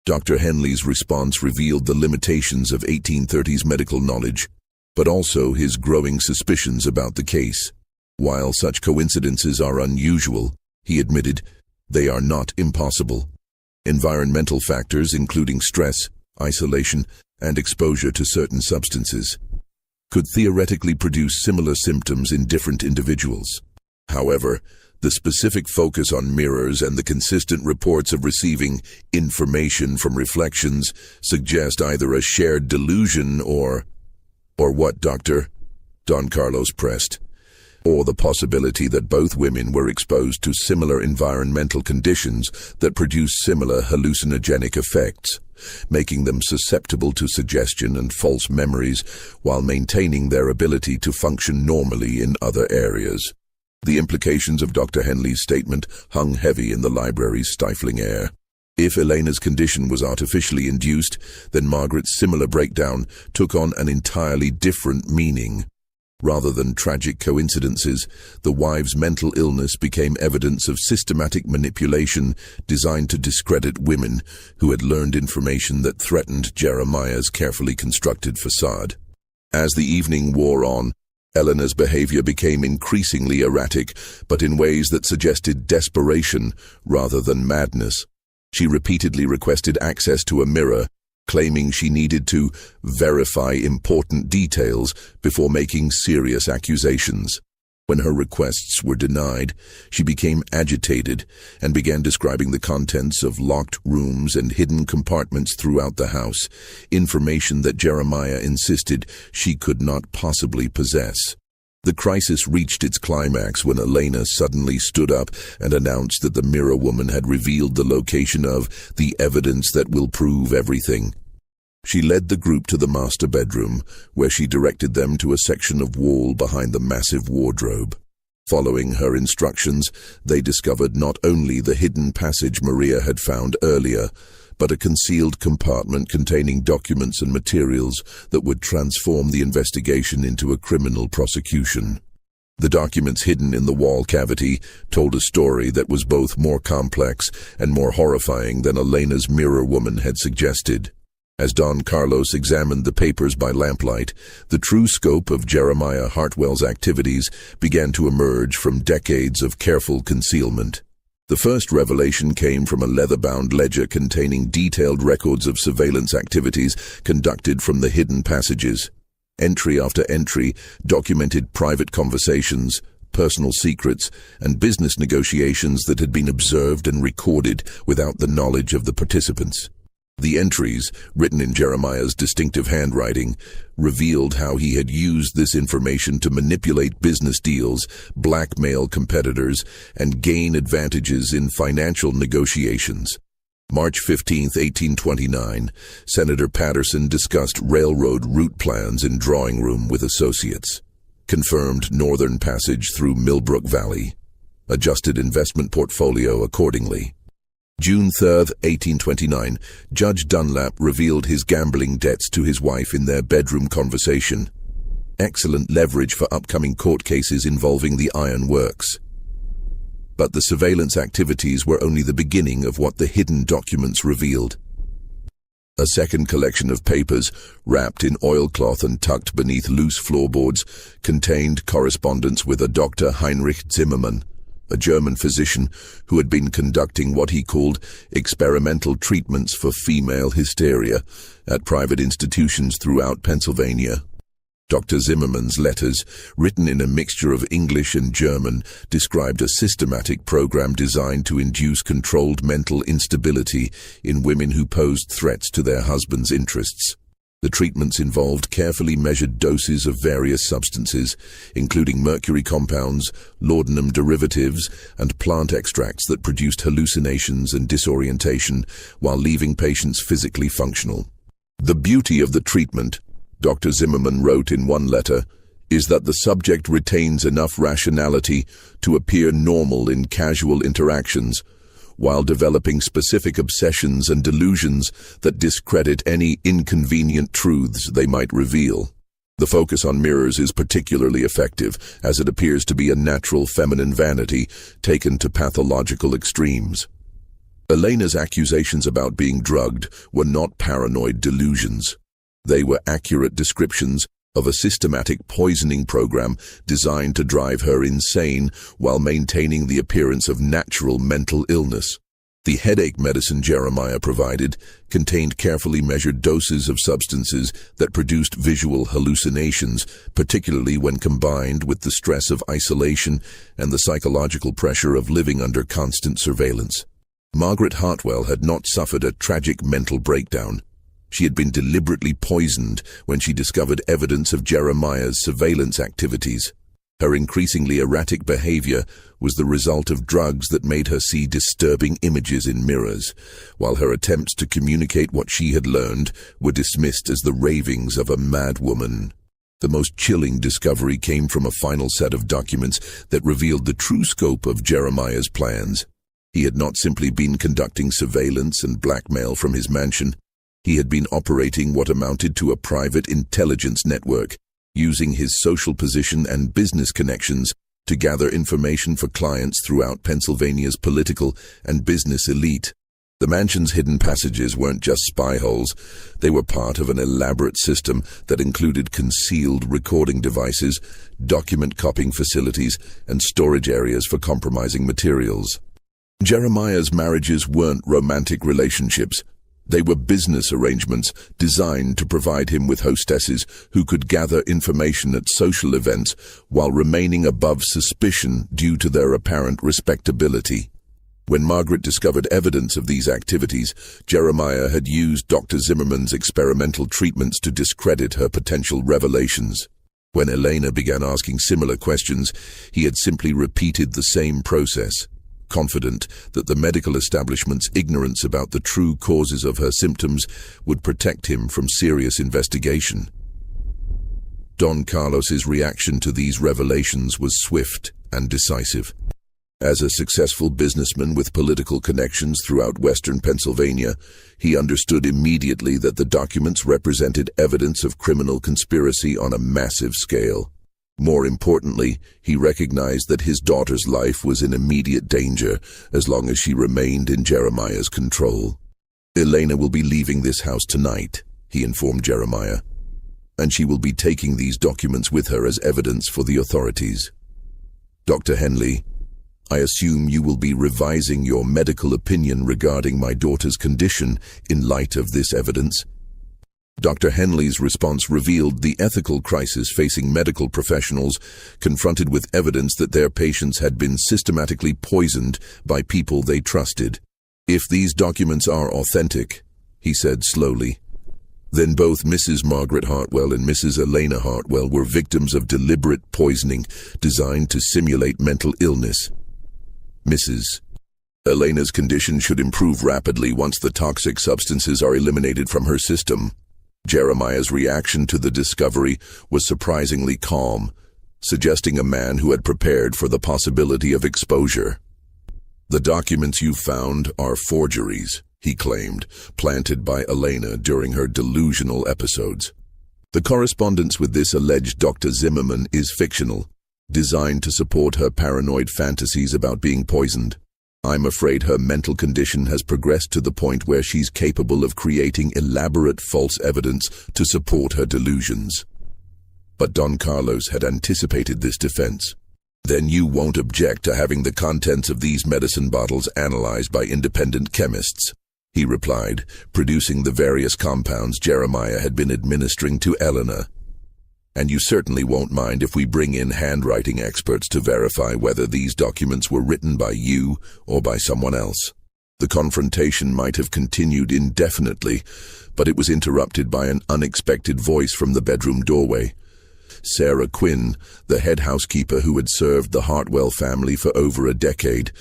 Dr. Henley's response revealed the limitations of 1830s medical knowledge, but also his growing suspicions about the case. While such coincidences are unusual, he admitted, they are not impossible. Environmental factors, including stress, isolation, and exposure to certain substances, could theoretically produce similar symptoms in different individuals. However, the specific focus on mirrors and the consistent reports of receiving information from reflections suggest either a shared delusion or what, Doctor? Don Carlos pressed. Or the possibility that both women were exposed to similar environmental conditions that produce similar hallucinogenic effects, making them susceptible to suggestion and false memories while maintaining their ability to function normally in other areas. The implications of Dr. Henley's statement hung heavy in the library's stifling air. If Elena's condition was artificially induced, then Margaret's similar breakdown took on an entirely different meaning. Rather than tragic coincidences, the wives' mental illness became evidence of systematic manipulation designed to discredit women who had learned information that threatened Jeremiah's carefully constructed facade. As the evening wore on, Elena's behavior became increasingly erratic, but in ways that suggested desperation rather than madness. She repeatedly requested access to a mirror, claiming she needed to verify important details before making serious accusations. When her requests were denied, she became agitated and began describing the contents of locked rooms and hidden compartments throughout the house, information that Jeremiah insisted she could not possibly possess. The crisis reached its climax when Elena suddenly stood up and announced that the mirror woman had revealed the location of the evidence that will prove everything. She led the group to the master bedroom, where she directed them to a section of wall behind the massive wardrobe. Following her instructions, they discovered not only the hidden passage Maria had found earlier, but a concealed compartment containing documents and materials that would transform the investigation into a criminal prosecution. The documents hidden in the wall cavity told a story that was both more complex and more horrifying than Elena's mirror woman had suggested. As Don Carlos examined the papers by lamplight, the true scope of Jeremiah Hartwell's activities began to emerge from decades of careful concealment. The first revelation came from a leather-bound ledger containing detailed records of surveillance activities conducted from the hidden passages. Entry after entry documented private conversations, personal secrets, and business negotiations that had been observed and recorded without the knowledge of the participants. The entries, written in Jeremiah's distinctive handwriting, revealed how he had used this information to manipulate business deals, blackmail competitors, and gain advantages in financial negotiations. March 15, 1829, Senator Patterson discussed railroad route plans in drawing room with associates, confirmed northern passage through Millbrook Valley, adjusted investment portfolio accordingly. June 3, 1829, Judge Dunlap revealed his gambling debts to his wife in their bedroom conversation. Excellent leverage for upcoming court cases involving the iron works. But the surveillance activities were only the beginning of what the hidden documents revealed. A second collection of papers, wrapped in oilcloth and tucked beneath loose floorboards, contained correspondence with a Dr. Heinrich Zimmermann, a German physician who had been conducting what he called experimental treatments for female hysteria at private institutions throughout Pennsylvania. Dr. Zimmermann's letters, written in a mixture of English and German, described a systematic program designed to induce controlled mental instability in women who posed threats to their husbands' interests. The treatments involved carefully measured doses of various substances, including mercury compounds, laudanum derivatives, and plant extracts that produced hallucinations and disorientation while leaving patients physically functional. The beauty of the treatment, Dr. Zimmermann wrote in one letter, is that the subject retains enough rationality to appear normal in casual interactions, while developing specific obsessions and delusions that discredit any inconvenient truths they might reveal. The focus on mirrors is particularly effective, as it appears to be a natural feminine vanity taken to pathological extremes. Elena's accusations about being drugged were not paranoid delusions. They were accurate descriptions of a systematic poisoning program designed to drive her insane while maintaining the appearance of natural mental illness. The headache medicine Jeremiah provided contained carefully measured doses of substances that produced visual hallucinations, particularly when combined with the stress of isolation and the psychological pressure of living under constant surveillance. Margaret Hartwell had not suffered a tragic mental breakdown. She had been deliberately poisoned when she discovered evidence of Jeremiah's surveillance activities. Her increasingly erratic behavior was the result of drugs that made her see disturbing images in mirrors, while her attempts to communicate what she had learned were dismissed as the ravings of a mad woman. The most chilling discovery came from a final set of documents that revealed the true scope of Jeremiah's plans. He had not simply been conducting surveillance and blackmail from his mansion. He had been operating what amounted to a private intelligence network, using his social position and business connections to gather information for clients throughout Pennsylvania's political and business elite. The mansion's hidden passages weren't just spy holes. They were part of an elaborate system that included concealed recording devices, document copying facilities, and storage areas for compromising materials. Jeremiah's marriages weren't romantic relationships. They were business arrangements designed to provide him with hostesses who could gather information at social events while remaining above suspicion due to their apparent respectability. When Margaret discovered evidence of these activities, Jeremiah had used Dr. Zimmermann's experimental treatments to discredit her potential revelations. When Elena began asking similar questions, he had simply repeated the same process, confident that the medical establishment's ignorance about the true causes of her symptoms would protect him from serious investigation. Don Carlos's reaction to these revelations was swift and decisive. As a successful businessman with political connections throughout western Pennsylvania, he understood immediately that the documents represented evidence of criminal conspiracy on a massive scale. More importantly, he recognized that his daughter's life was in immediate danger as long as she remained in Jeremiah's control. "Elena will be leaving this house tonight," he informed Jeremiah, "and she will be taking these documents with her as evidence for the authorities. Dr. Henley, I assume you will be revising your medical opinion regarding my daughter's condition in light of this evidence." Dr. Henley's response revealed the ethical crisis facing medical professionals confronted with evidence that their patients had been systematically poisoned by people they trusted. "If these documents are authentic," he said slowly, "then both Mrs. Margaret Hartwell and Mrs. Elena Hartwell were victims of deliberate poisoning designed to simulate mental illness. Mrs. Elena's condition should improve rapidly once the toxic substances are eliminated from her system." Jeremiah's reaction to the discovery was surprisingly calm, suggesting a man who had prepared for the possibility of exposure. "The documents you found are forgeries," he claimed, planted by Elena during her delusional episodes. "The correspondence with this alleged Dr. Zimmerman is fictional, designed to support her paranoid fantasies about being poisoned. I'm afraid her mental condition has progressed to the point where she's capable of creating elaborate false evidence to support her delusions." But Don Carlos had anticipated this defense. "Then you won't object to having the contents of these medicine bottles analyzed by independent chemists," he replied, producing the various compounds Jeremiah had been administering to Elena. "And you certainly won't mind if we bring in handwriting experts to verify whether these documents were written by you or by someone else." The confrontation might have continued indefinitely, but it was interrupted by an unexpected voice from the bedroom doorway. Sarah Quinn, the head housekeeper who had served the Hartwell family for over a decade,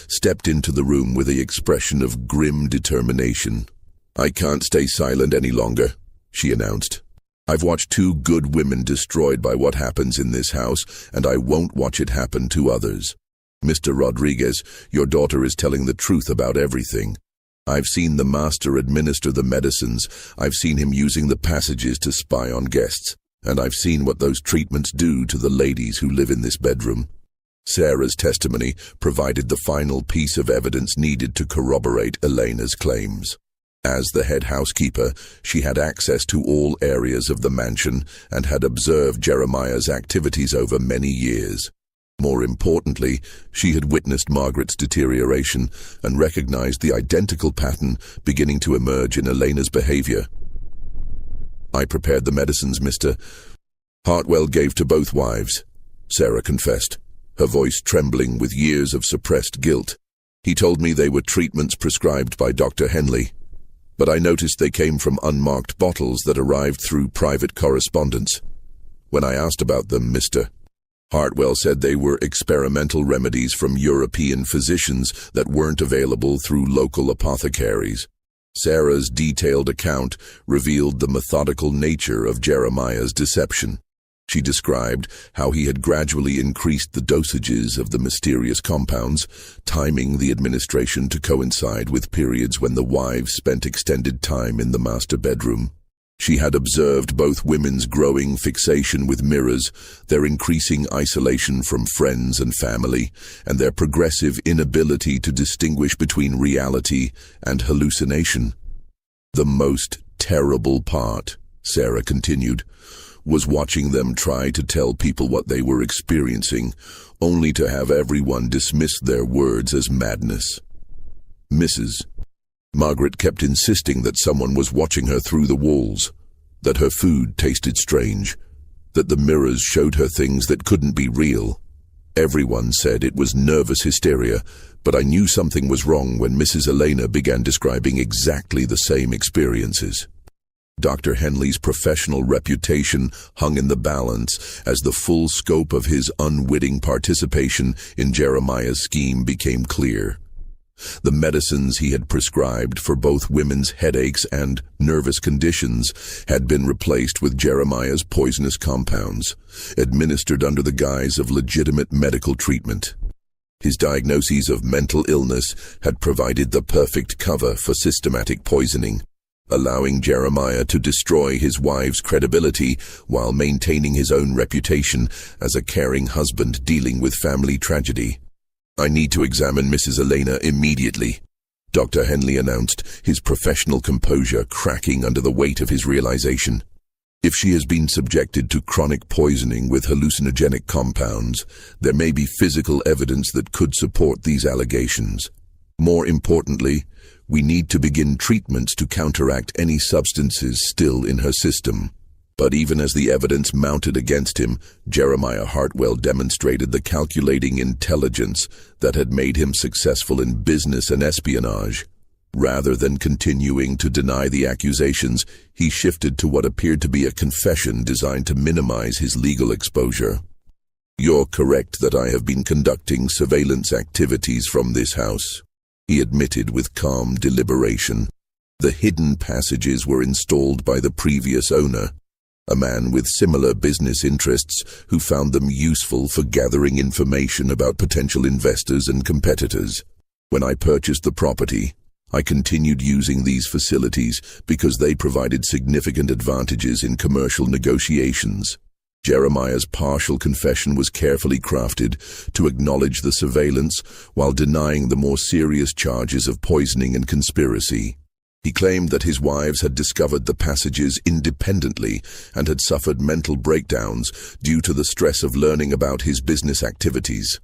stepped into the room with an expression of grim determination. "I can't stay silent any longer," she announced. "I've watched 2 good women destroyed by what happens in this house, and I won't watch it happen to others. Mr. Rodriguez, your daughter is telling the truth about everything. I've seen the master administer the medicines, I've seen him using the passages to spy on guests, and I've seen what those treatments do to the ladies who live in this bedroom." Sarah's testimony provided the final piece of evidence needed to corroborate Elena's claims. As the head housekeeper, she had access to all areas of the mansion and had observed Jeremiah's activities over many years. More importantly, she had witnessed Margaret's deterioration and recognized the identical pattern beginning to emerge in Elena's behavior. "I prepared the medicines, Mr. Hartwell gave to both wives," Sarah confessed, her voice trembling with years of suppressed guilt. "He told me they were treatments prescribed by Dr. Henley. But I noticed they came from unmarked bottles that arrived through private correspondence. When I asked about them, Mr. Hartwell said they were experimental remedies from European physicians that weren't available through local apothecaries." Sarah's detailed account revealed the methodical nature of Jeremiah's deception. She described how he had gradually increased the dosages of the mysterious compounds, timing the administration to coincide with periods when the wives spent extended time in the master bedroom. She had observed both women's growing fixation with mirrors, their increasing isolation from friends and family, and their progressive inability to distinguish between reality and hallucination. "The most terrible part," Sarah continued, "was watching them try to tell people what they were experiencing, only to have everyone dismiss their words as madness. Mrs. Margaret kept insisting that someone was watching her through the walls, that her food tasted strange, that the mirrors showed her things that couldn't be real. Everyone said it was nervous hysteria, but I knew something was wrong when Mrs. Elena began describing exactly the same experiences." Dr. Henley's professional reputation hung in the balance as the full scope of his unwitting participation in Jeremiah's scheme became clear. The medicines he had prescribed for both women's headaches and nervous conditions had been replaced with Jeremiah's poisonous compounds, administered under the guise of legitimate medical treatment. His diagnoses of mental illness had provided the perfect cover for systematic poisoning, allowing Jeremiah to destroy his wife's credibility while maintaining his own reputation as a caring husband dealing with family tragedy. "I need to examine Mrs. Elena immediately," Dr. Henley announced, his professional composure cracking under the weight of his realization. If she has been subjected to chronic poisoning with hallucinogenic compounds, there may be physical evidence that could support these allegations. More importantly, we need to begin treatments to counteract any substances still in her system. But even as the evidence mounted against him, Jeremiah Hartwell demonstrated the calculating intelligence that had made him successful in business and espionage. Rather than continuing to deny the accusations, he shifted to what appeared to be a confession designed to minimize his legal exposure. "You're correct that I have been conducting surveillance activities from this house," he admitted with calm deliberation. "The hidden passages were installed by the previous owner, a man with similar business interests who found them useful for gathering information about potential investors and competitors. When I purchased the property, I continued using these facilities because they provided significant advantages in commercial negotiations." Jeremiah's partial confession was carefully crafted to acknowledge the surveillance while denying the more serious charges of poisoning and conspiracy. He claimed that his wives had discovered the passages independently and had suffered mental breakdowns due to the stress of learning about his business activities.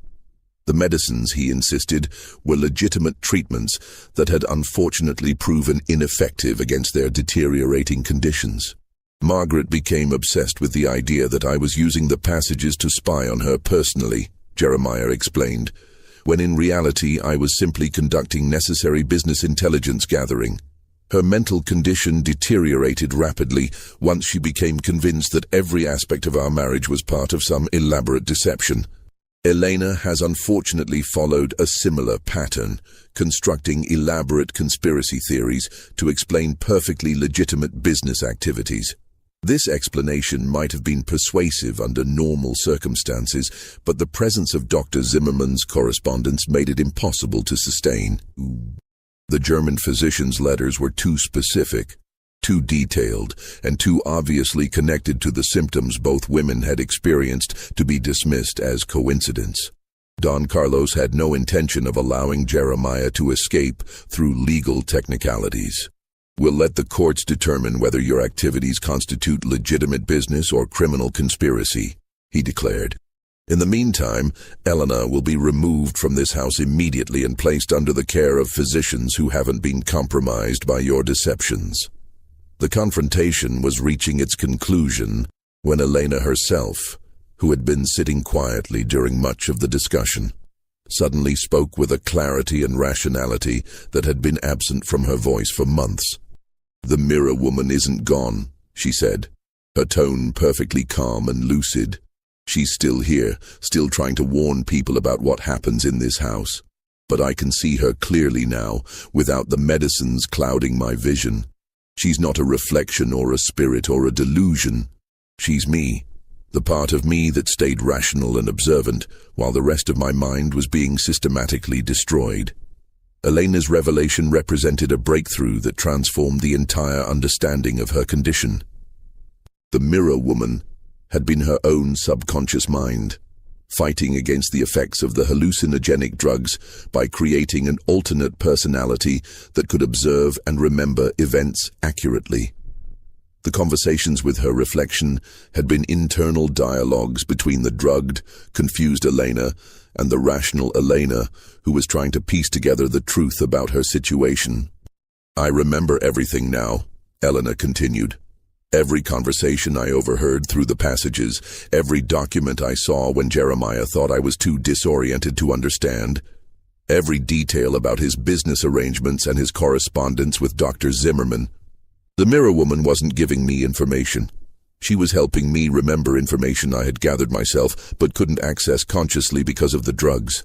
The medicines, he insisted, were legitimate treatments that had unfortunately proven ineffective against their deteriorating conditions. "Margaret became obsessed with the idea that I was using the passages to spy on her personally," Jeremiah explained, "when in reality I was simply conducting necessary business intelligence gathering. Her mental condition deteriorated rapidly once she became convinced that every aspect of our marriage was part of some elaborate deception. Elena has unfortunately followed a similar pattern, constructing elaborate conspiracy theories to explain perfectly legitimate business activities. This explanation might have been persuasive under normal circumstances, but the presence of Dr. Zimmerman's correspondence made it impossible to sustain. The German physician's letters were too specific, too detailed, and too obviously connected to the symptoms both women had experienced to be dismissed as coincidence. Don Carlos had no intention of allowing Jeremiah to escape through legal technicalities. "We'll let the courts determine whether your activities constitute legitimate business or criminal conspiracy," he declared. "In the meantime, Elena will be removed from this house immediately and placed under the care of physicians who haven't been compromised by your deceptions." The confrontation was reaching its conclusion when Elena herself, who had been sitting quietly during much of the discussion, suddenly spoke with a clarity and rationality that had been absent from her voice for months. "The mirror woman isn't gone," she said, her tone perfectly calm and lucid. "She's still here, still trying to warn people about what happens in this house. But I can see her clearly now, without the medicines clouding my vision. She's not a reflection or a spirit or a delusion. She's me, the part of me that stayed rational and observant, while the rest of my mind was being systematically destroyed." Elena's revelation represented a breakthrough that transformed the entire understanding of her condition. The mirror woman had been her own subconscious mind, fighting against the effects of the hallucinogenic drugs by creating an alternate personality that could observe and remember events accurately. The conversations with her reflection had been internal dialogues between the drugged, confused Elena and the rational Elena, who was trying to piece together the truth about her situation. "I remember everything now," Elena continued. "Every conversation I overheard through the passages, every document I saw when Jeremiah thought I was too disoriented to understand, every detail about his business arrangements and his correspondence with Dr. Zimmerman. The mirror woman wasn't giving me information. She was helping me remember information I had gathered myself but couldn't access consciously because of the drugs.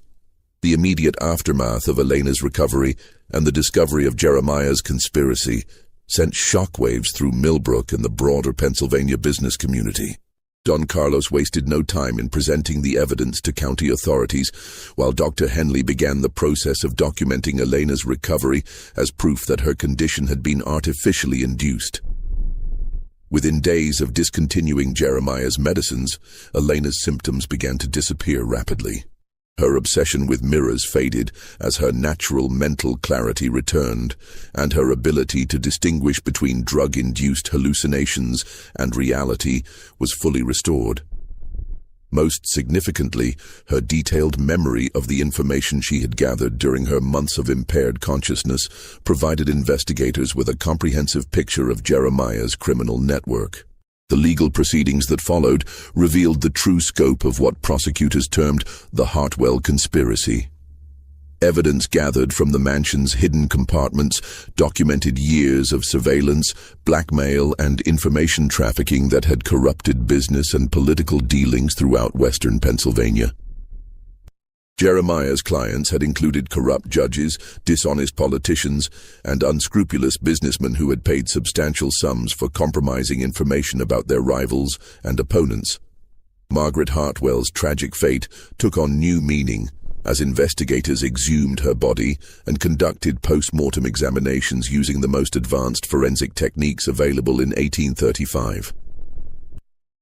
The immediate aftermath of Elena's recovery and the discovery of Jeremiah's conspiracy sent shockwaves through Millbrook and the broader Pennsylvania business community. Don Carlos wasted no time in presenting the evidence to county authorities, while Dr. Henley began the process of documenting Elena's recovery as proof that her condition had been artificially induced. Within days of discontinuing Jeremiah's medicines, Elena's symptoms began to disappear rapidly. Her obsession with mirrors faded as her natural mental clarity returned, and her ability to distinguish between drug-induced hallucinations and reality was fully restored. Most significantly, her detailed memory of the information she had gathered during her months of impaired consciousness provided investigators with a comprehensive picture of Jeremiah's criminal network. The legal proceedings that followed revealed the true scope of what prosecutors termed the Hartwell conspiracy. Evidence gathered from the mansion's hidden compartments documented years of surveillance, blackmail, and information trafficking that had corrupted business and political dealings throughout western Pennsylvania. Jeremiah's clients had included corrupt judges, dishonest politicians, and unscrupulous businessmen who had paid substantial sums for compromising information about their rivals and opponents. Margaret Hartwell's tragic fate took on new meaning as investigators exhumed her body and conducted post-mortem examinations using the most advanced forensic techniques available in 1835.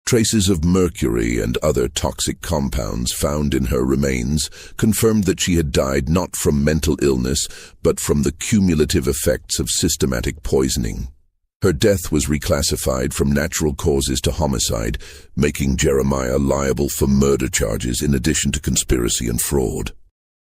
Traces of mercury and other toxic compounds found in her remains confirmed that she had died not from mental illness, but from the cumulative effects of systematic poisoning. Her death was reclassified from natural causes to homicide, making Jeremiah liable for murder charges in addition to conspiracy and fraud.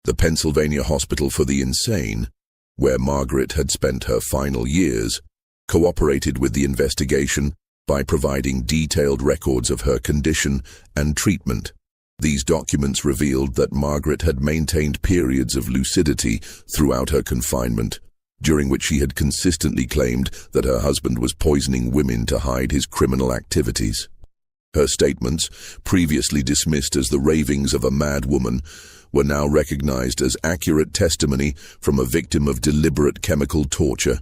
The Pennsylvania Hospital for the Insane, where Margaret had spent her final years, cooperated with the investigation by providing detailed records of her condition and treatment. These documents revealed that Margaret had maintained periods of lucidity throughout her confinement, during which she had consistently claimed that her husband was poisoning women to hide his criminal activities. Her statements, previously dismissed as the ravings of a mad woman, were now recognized as accurate testimony from a victim of deliberate chemical torture.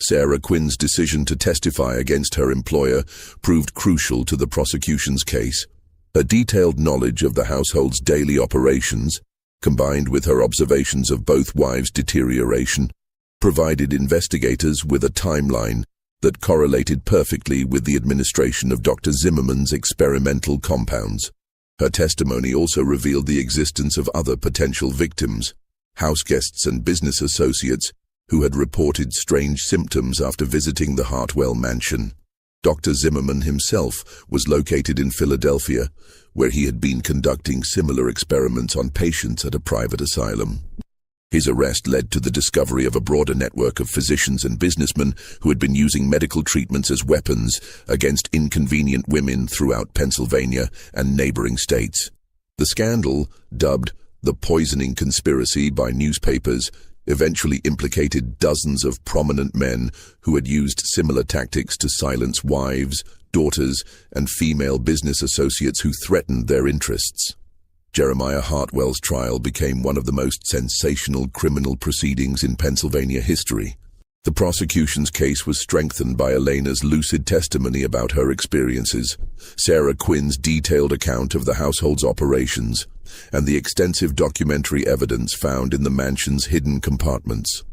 Sarah Quinn's decision to testify against her employer proved crucial to the prosecution's case. Her detailed knowledge of the household's daily operations, combined with her observations of both wives' deterioration, provided investigators with a timeline that correlated perfectly with the administration of Dr. Zimmerman's experimental compounds. Her testimony also revealed the existence of other potential victims, houseguests and business associates, who had reported strange symptoms after visiting the Hartwell mansion. Dr. Zimmerman himself was located in Philadelphia, where he had been conducting similar experiments on patients at a private asylum. His arrest led to the discovery of a broader network of physicians and businessmen who had been using medical treatments as weapons against inconvenient women throughout Pennsylvania and neighboring states. The scandal, dubbed the poisoning conspiracy by newspapers, eventually implicated dozens of prominent men who had used similar tactics to silence wives, daughters, and female business associates who threatened their interests. Jeremiah Hartwell's trial became one of the most sensational criminal proceedings in Pennsylvania history. The prosecution's case was strengthened by Elena's lucid testimony about her experiences, Sarah Quinn's detailed account of the household's operations, and the extensive documentary evidence found in the mansion's hidden compartments.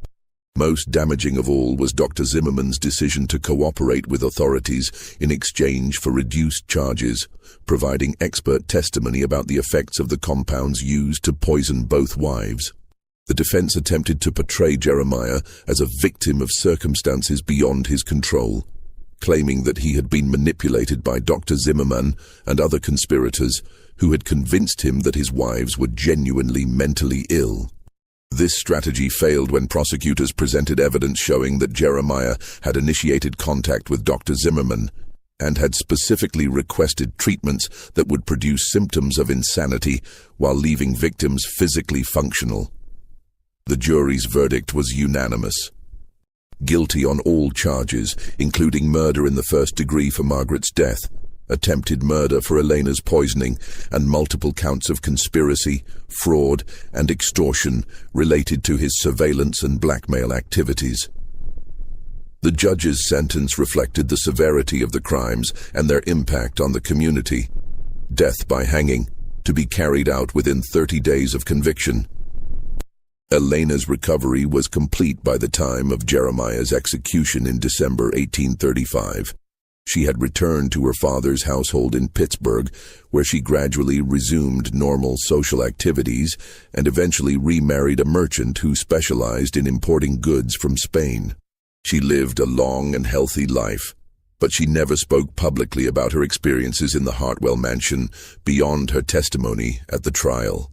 Most damaging of all was Dr. Zimmerman's decision to cooperate with authorities in exchange for reduced charges, providing expert testimony about the effects of the compounds used to poison both wives. The defense attempted to portray Jeremiah as a victim of circumstances beyond his control, claiming that he had been manipulated by Dr. Zimmerman and other conspirators who had convinced him that his wives were genuinely mentally ill. This strategy failed when prosecutors presented evidence showing that Jeremiah had initiated contact with Dr. Zimmerman and had specifically requested treatments that would produce symptoms of insanity while leaving victims physically functional. The jury's verdict was unanimous. guilty on all charges, including murder in the first degree for Margaret's death, attempted murder for Elena's poisoning, and multiple counts of conspiracy, fraud, and extortion related to his surveillance and blackmail activities. The judge's sentence reflected the severity of the crimes and their impact on the community. Death by hanging, to be carried out within 30 days of conviction. Elena's recovery was complete by the time of Jeremiah's execution in December 1835. She had returned to her father's household in Pittsburgh, where she gradually resumed normal social activities and eventually remarried a merchant who specialized in importing goods from Spain. She lived a long and healthy life, but she never spoke publicly about her experiences in the Hartwell mansion beyond her testimony at the trial.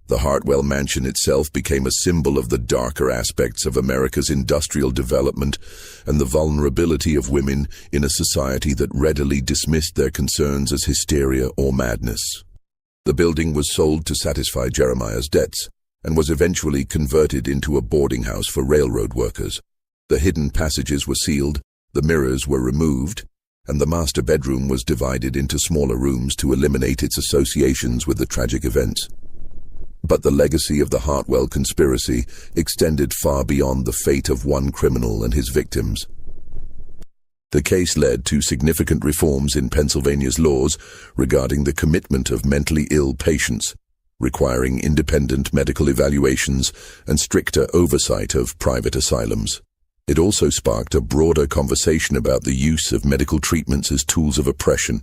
The Hartwell mansion itself became a symbol of the darker aspects of America's industrial development and the vulnerability of women in a society that readily dismissed their concerns as hysteria or madness. The building was sold to satisfy Jeremiah's debts and was eventually converted into a boarding house for railroad workers. The hidden passages were sealed, the mirrors were removed, and the master bedroom was divided into smaller rooms to eliminate its associations with the tragic events. But the legacy of the Hartwell conspiracy extended far beyond the fate of one criminal and his victims. The case led to significant reforms in Pennsylvania's laws regarding the commitment of mentally ill patients, requiring independent medical evaluations and stricter oversight of private asylums. It also sparked a broader conversation about the use of medical treatments as tools of oppression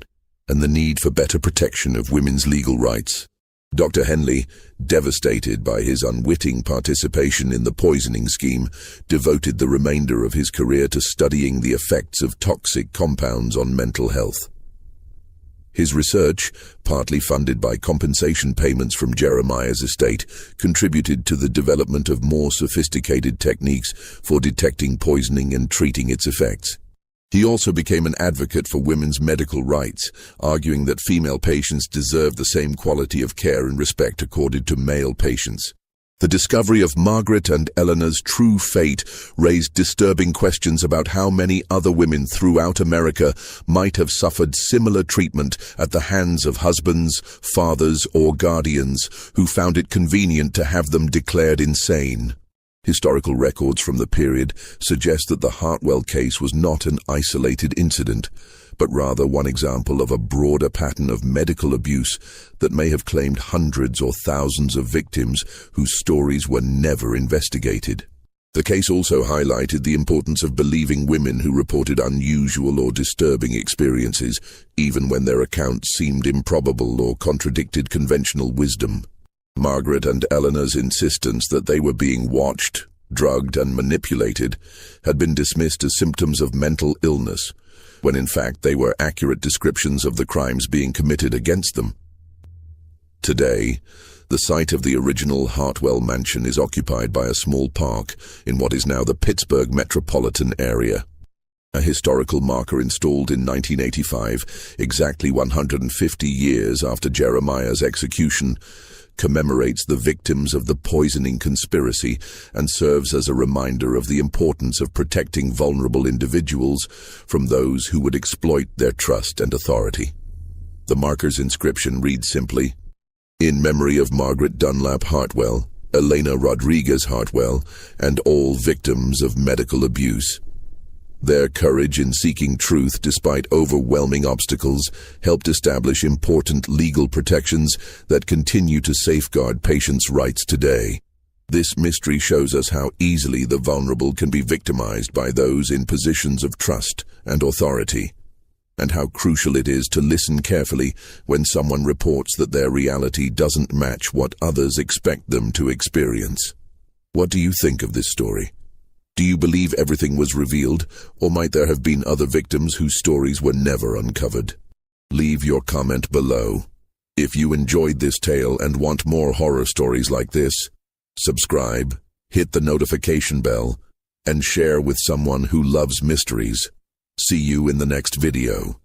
and the need for better protection of women's legal rights. Dr. Henley, devastated by his unwitting participation in the poisoning scheme, devoted the remainder of his career to studying the effects of toxic compounds on mental health. His research, partly funded by compensation payments from Jeremiah's estate, contributed to the development of more sophisticated techniques for detecting poisoning and treating its effects. He also became an advocate for women's medical rights, arguing that female patients deserve the same quality of care and respect accorded to male patients. The discovery of Margaret and Eleanor's true fate raised disturbing questions about how many other women throughout America might have suffered similar treatment at the hands of husbands, fathers, or guardians who found it convenient to have them declared insane. Historical records from the period suggest that the Hartwell case was not an isolated incident, but rather one example of a broader pattern of medical abuse that may have claimed hundreds or thousands of victims whose stories were never investigated. The case also highlighted the importance of believing women who reported unusual or disturbing experiences, even when their accounts seemed improbable or contradicted conventional wisdom. Margaret and Eleanor's insistence that they were being watched, drugged, and manipulated had been dismissed as symptoms of mental illness, when in fact they were accurate descriptions of the crimes being committed against them. Today, the site of the original Hartwell mansion is occupied by a small park in what is now the Pittsburgh metropolitan area. A historical marker installed in 1985, exactly 150 years after Jeremiah's execution, commemorates the victims of the poisoning conspiracy and serves as a reminder of the importance of protecting vulnerable individuals from those who would exploit their trust and authority. The marker's inscription reads simply, "In memory of Margaret Dunlap Hartwell, Elena Rodriguez Hartwell, and all victims of medical abuse. Their courage in seeking truth despite overwhelming obstacles helped establish important legal protections that continue to safeguard patients' rights today. This mystery shows us how easily the vulnerable can be victimized by those in positions of trust and authority, and how crucial it is to listen carefully when someone reports that their reality doesn't match what others expect them to experience." What do you think of this story? Do you believe everything was revealed, or might there have been other victims whose stories were never uncovered? Leave your comment below. If you enjoyed this tale and want more horror stories like this, subscribe, hit the notification bell, and share with someone who loves mysteries. See you in the next video.